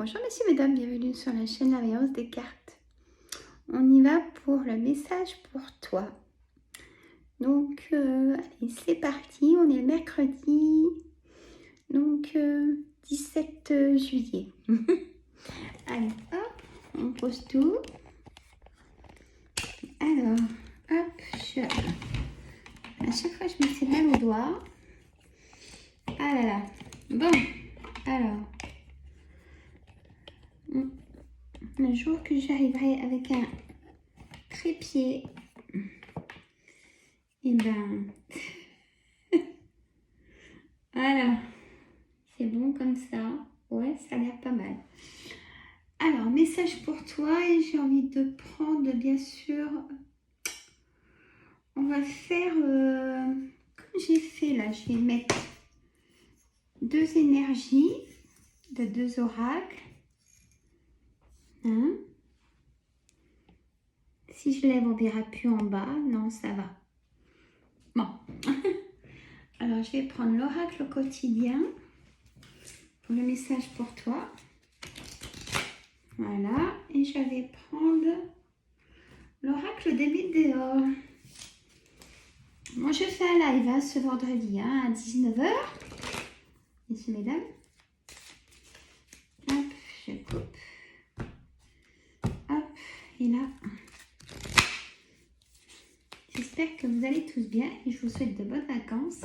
Bonjour messieurs, mesdames, bienvenue sur la chaîne La Voyance des cartes. On y va pour le message pour toi. Donc, allez, c'est parti, on est le mercredi, donc 17 juillet. Allez, hop, on pose tout. Alors, hop, à chaque fois je me fais mal au doigt. Ah là là, bon, alors... Le jour que j'arriverai avec un trépied, et ben voilà, c'est bon comme ça. Ouais, ça a l'air pas mal. Alors, message pour toi et j'ai envie de prendre, bien sûr, on va faire comme j'ai fait là. Je vais mettre deux énergies de deux oracles. Hein? Si je lève, on verra plus en bas. Non, ça va. Bon. Alors, je vais prendre l'oracle quotidien pour le message pour toi. Voilà. Et je vais prendre l'oracle des météores. Moi, je fais un live ce vendredi à 19 h. Messieurs, mesdames. Hop, je coupe. Hop, et là. J'espère que vous allez tous bien et je vous souhaite de bonnes vacances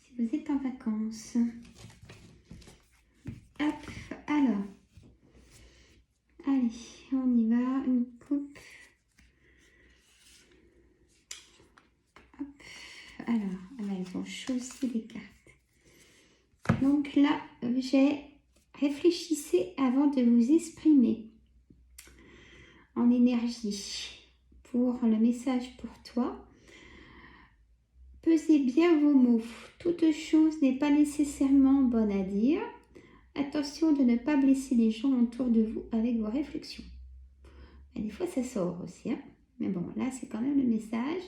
si vous êtes en vacances. Hop, alors. Allez, on y va. Une coupe. Hop, alors, elles ont choisi les cartes. Donc là, réfléchissez avant de vous exprimer en énergie. Pour le message pour toi, pesez bien vos mots. Toute chose n'est pas nécessairement bonne à dire. Attention de ne pas blesser les gens autour de vous avec vos réflexions. Et des fois, ça sort aussi. Hein, mais bon, là, c'est quand même le message.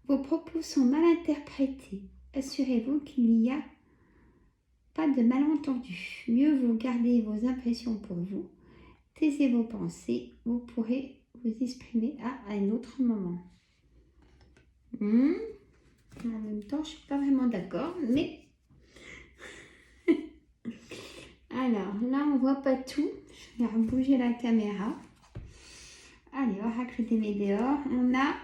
Vos propos sont mal interprétés. Assurez-vous qu'il n'y a pas de malentendu. Mieux vaut garder vos impressions pour vous. Taisez vos pensées. Vous pourrez vous exprimer à un autre moment. En même temps, je ne suis pas vraiment d'accord, mais... Alors, là, on ne voit pas tout. Je vais bouger la caméra. Allez, oracle des météores. On a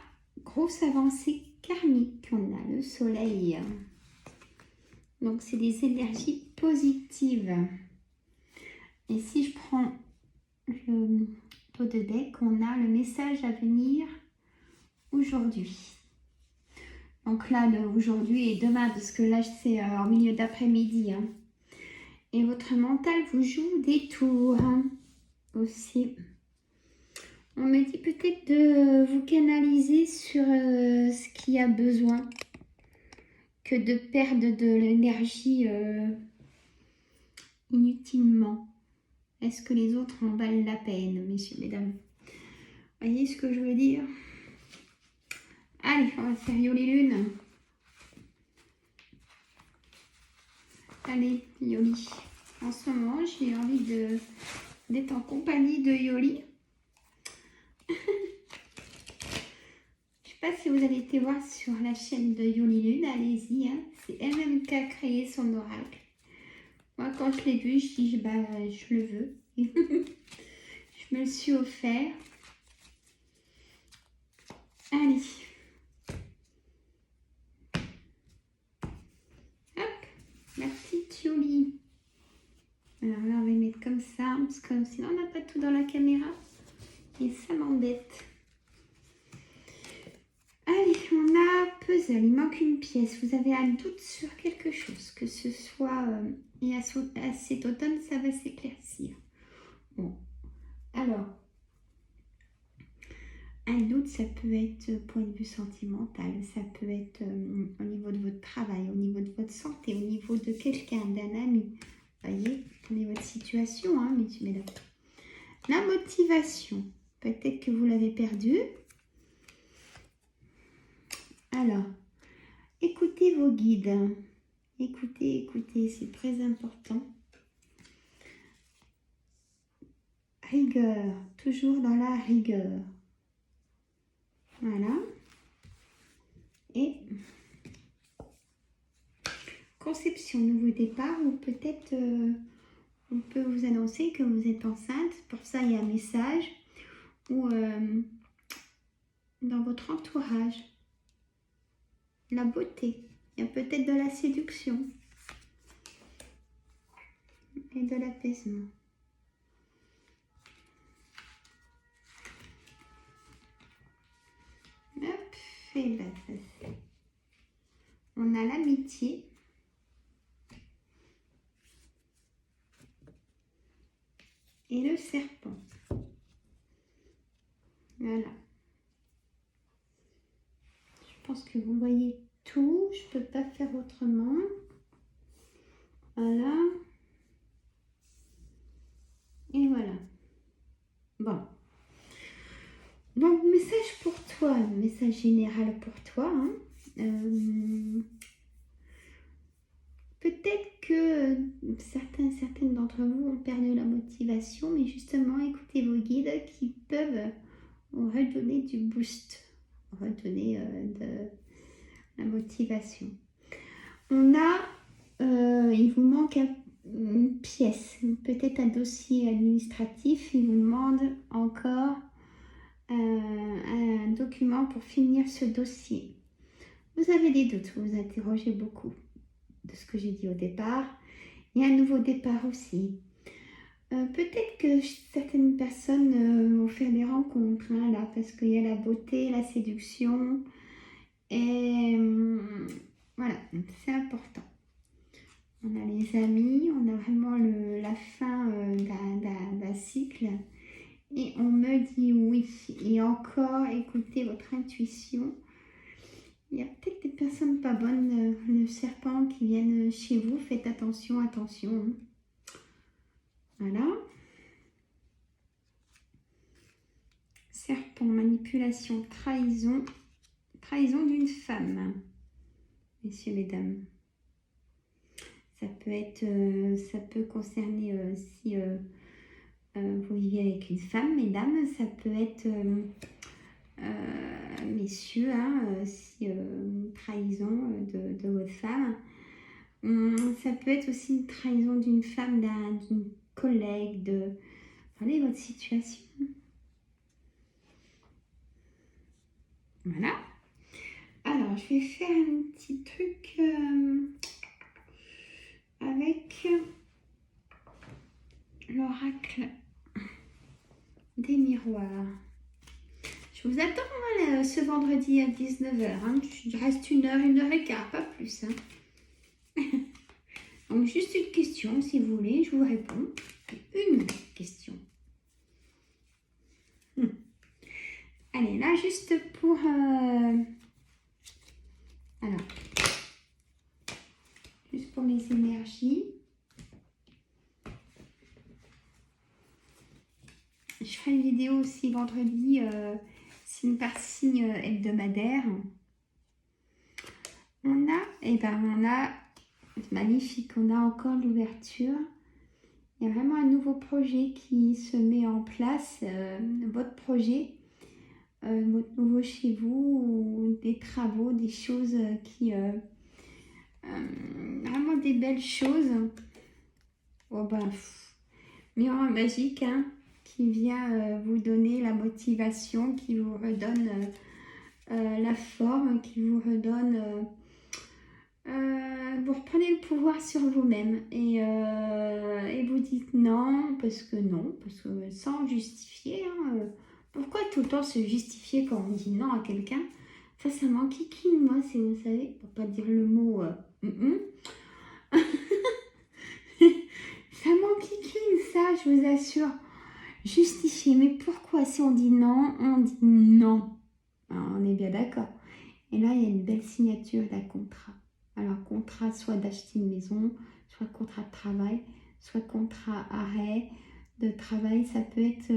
grosse avancée karmique. On a le soleil. Donc, c'est des énergies positives. Et si je prends le pot de deck, on a le message à venir aujourd'hui. Donc là, aujourd'hui et demain, parce que là, c'est en milieu d'après-midi. Hein. Et votre mental vous joue des tours hein, aussi. On me dit peut-être de vous canaliser sur ce qui a besoin que de perdre de l'énergie inutilement. Est-ce que les autres en valent la peine, messieurs, mesdames? Voyez ce que je veux dire? Allez, on va faire Yoli Lune. Allez, Yoli. En ce moment, j'ai envie d'être en compagnie de Yoli. Je sais pas si vous avez été voir sur la chaîne de Yoli Lune. Allez-y, hein. C'est elle-même qui a créé son oracle. Moi, quand je l'ai vu, je dis, bah, je le veux. Je me le suis offert. Allez. Hop, la petite Yoli. Alors là, on va mettre comme ça, parce que sinon, on n'a pas tout dans la caméra. Et ça m'embête. Allez, on a puzzle. Il manque une pièce. Vous avez un doute sur quelque chose, que ce soit... et à cet automne, ça va s'éclaircir. Bon, alors... Un doute, ça peut être point de vue sentimental, ça peut être au niveau de votre travail, au niveau de votre santé, au niveau de quelqu'un, d'un ami. Vous voyez, au niveau de situation, hein, messieurs, mesdames. La motivation, peut-être que vous l'avez perdue. Alors, écoutez vos guides. Écoutez, c'est très important. rigueur, toujours dans la rigueur. Voilà. Et conception, nouveau départ, ou peut-être on peut vous annoncer que vous êtes enceinte. Pour ça, il y a un message. Ou dans votre entourage, la beauté. Il y a peut-être de la séduction et de l'apaisement. Hop, et là, on a l'amitié. Et le serpent. Voilà. Je pense que vous voyez tout. Je ne peux pas faire autrement. Voilà. Et voilà. Bon. Donc, message pour toi. Message général pour toi. Hein. Peut-être que certaines d'entre vous ont perdu la motivation, mais justement, écoutez vos guides qui peuvent vous redonner du boost, redonner de la motivation. On a, il vous manque une pièce, peut-être un dossier administratif, il vous demande encore un document pour finir ce dossier. Vous avez des doutes, vous vous interrogez beaucoup de ce que j'ai dit au départ. Il y a un nouveau départ aussi. Peut-être que certaines personnes vont faire des rencontres hein, là, parce qu'il y a la beauté, la séduction. Et voilà, c'est important. On a les amis, on a vraiment la fin d'un cycle. Et on me dit oui. Et encore, écoutez votre intuition. Il y a peut-être des personnes pas bonnes, le serpent qui viennent chez vous. Faites attention, attention. Voilà. Serpent, manipulation, trahison. Trahison d'une femme. Messieurs, mesdames. Ça peut concerner si vous vivez avec une femme, mesdames. Ça peut être, messieurs, hein, si une trahison de votre femme. Ça peut être aussi une trahison d'une femme, d'une collègue, de... Regardez votre situation. Voilà. Alors, je vais faire un petit truc avec l'oracle des miroirs. Je vous attends ce vendredi à 19h. Hein. Il reste une heure et quart, pas plus. Hein. Donc, juste une question, si vous voulez, je vous réponds. Une question. Allez, là, juste pour... Alors, juste pour les énergies. Je ferai une vidéo aussi vendredi, signe par signe hebdomadaire. On a, magnifique, on a encore l'ouverture. Il y a vraiment un nouveau projet qui se met en place, votre projet, votre nouveau chez vous, des travaux, des choses qui... vraiment des belles choses. Oh ben, miroir magique, hein, qui vient vous donner la motivation, qui vous redonne la forme, qui vous redonne... vous reprenez le pouvoir sur vous-même et vous dites non, parce que sans justifier. Hein, pourquoi tout le temps se justifier quand on dit non à quelqu'un? Ça m'enquiquine, moi, si vous savez, pour pas dire le mot ça m'enquiquine, ça, je vous assure. Justifier, mais pourquoi si on dit non, on dit non? Alors, on est bien d'accord. Et là, il y a une belle signature d'un contrat. Alors, contrat soit d'acheter une maison, soit contrat de travail, soit contrat arrêt de travail. Ça peut être,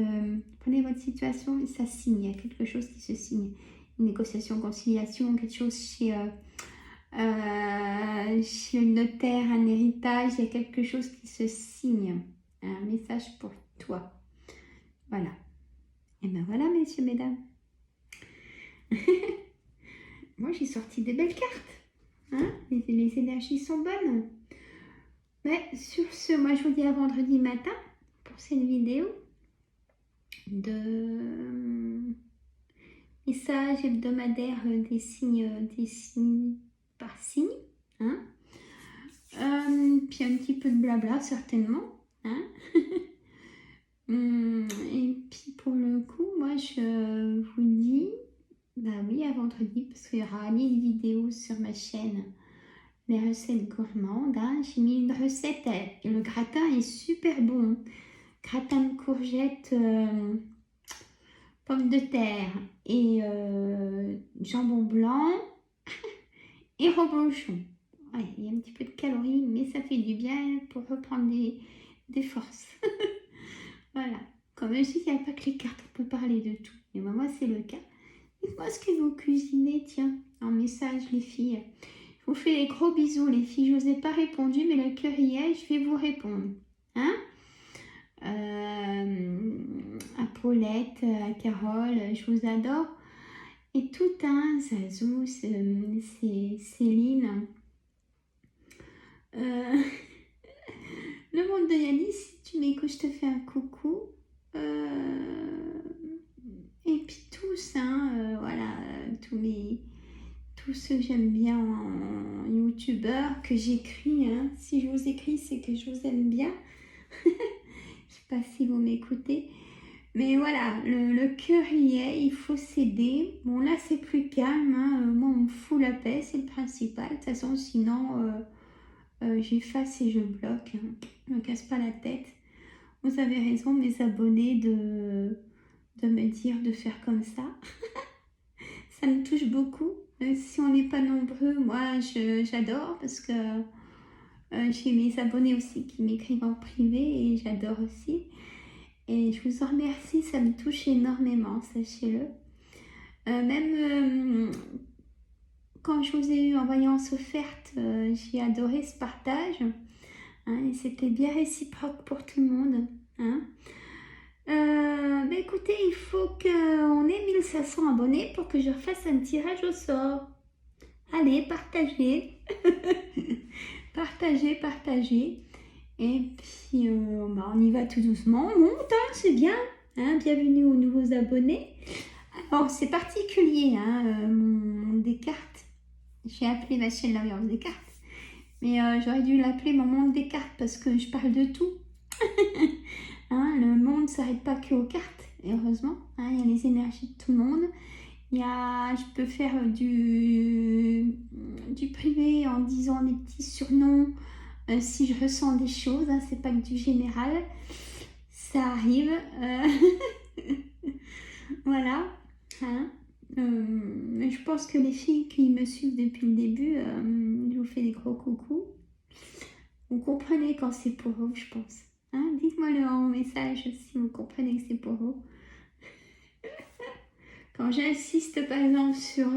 prenez votre situation et ça signe. Il y a quelque chose qui se signe. Une négociation, conciliation, quelque chose chez le notaire, un héritage. Il y a quelque chose qui se signe. Un message pour toi. Voilà. Et ben voilà, messieurs, mesdames. Moi, j'ai sorti des belles cartes. Hein, les énergies sont bonnes. Mais sur ce, moi, je vous dis à vendredi matin pour cette vidéo de message hebdomadaire des signes par signe. Hein. Puis un petit peu de blabla, certainement. Hein. Et puis pour le coup, moi, je vous dis, bah oui, à vendredi, parce qu'il y aura une vidéo sur ma chaîne, les recettes gourmandes. Hein. J'ai mis une recette, le gratin est super bon. Gratin de courgettes, pommes de terre et jambon blanc et reblochon. Ouais, il y a un petit peu de calories, mais ça fait du bien pour reprendre des forces. Voilà. Comme je dis, il n'y a pas que les cartes, on peut parler de tout. Et moi, c'est le cas. Dites-moi ce que vous cuisinez, tiens, en message, les filles. Je vous fais des gros bisous, les filles. Je ne vous ai pas répondu, mais le cœur y est, je vais vous répondre. Hein? À Paulette, à Carole, je vous adore. Et tout un, Zazou, c'est Céline. Le monde de Yannis, si tu m'écoutes, je te fais un coucou. Et puis tous, hein, voilà, tous ceux que j'aime bien en youtubeur, que j'écris. Hein. Si je vous écris, c'est que je vous aime bien. Je sais pas si vous m'écoutez. Mais voilà, le cœur y est, il faut s'aider. Bon, là, c'est plus calme. Hein. Moi, on me fout la paix, c'est le principal. De toute façon, sinon, j'efface et je bloque. Hein. Ne me casse pas la tête. Vous avez raison, mes abonnés, de me dire de faire comme ça. Ça me touche beaucoup. Si on n'est pas nombreux, moi, j'adore parce que j'ai mes abonnés aussi qui m'écrivent en privé et j'adore aussi. Et je vous en remercie, ça me touche énormément, sachez-le. Même quand je vous ai eu en voyance offerte, j'ai adoré ce partage. Hein, et c'était bien réciproque pour tout le monde. Hein. Écoutez, il faut qu'on ait 1500 abonnés pour que je refasse un tirage au sort. Allez, partagez. Partagez. Et puis, on y va tout doucement. On monte, hein, c'est bien. Hein, bienvenue aux nouveaux abonnés. Alors, c'est particulier, hein, mon monde des cartes. J'ai appelé ma chaîne La Viande des cartes. Mais j'aurais dû l'appeler mon monde des cartes parce que je parle de tout. Hein, le monde ne s'arrête pas qu'aux cartes, heureusement. Hein, il y a les énergies de tout le monde. Je peux faire du privé en disant des petits surnoms si je ressens des choses. Hein, c'est pas que du général. Ça arrive. Voilà. Hein. Je pense que les filles qui me suivent depuis le début, je vous fais des gros coucous. Vous comprenez quand c'est pour vous, je pense. Hein, dites-moi-le en message si vous comprenez que c'est pour vous. Quand j'insiste par exemple sur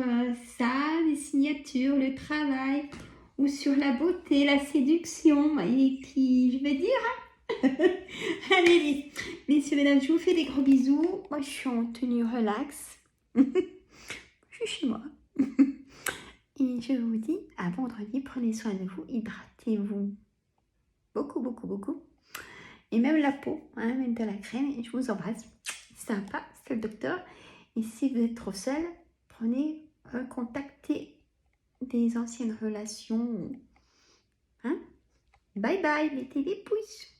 ça, les signatures, le travail, ou sur la beauté, la séduction, et puis je vais dire, hein. Allez, messieurs, mesdames, je vous fais des gros bisous. Moi, je suis en tenue relax. Je suis chez moi. Et je vous dis à vendredi, prenez soin de vous, hydratez-vous beaucoup. Et même la peau, hein, même de la crème. Et je vous embrasse. Sympa, c'est le docteur. Et si vous êtes trop seul, contactez des anciennes relations. Hein? Bye bye, mettez des pouces.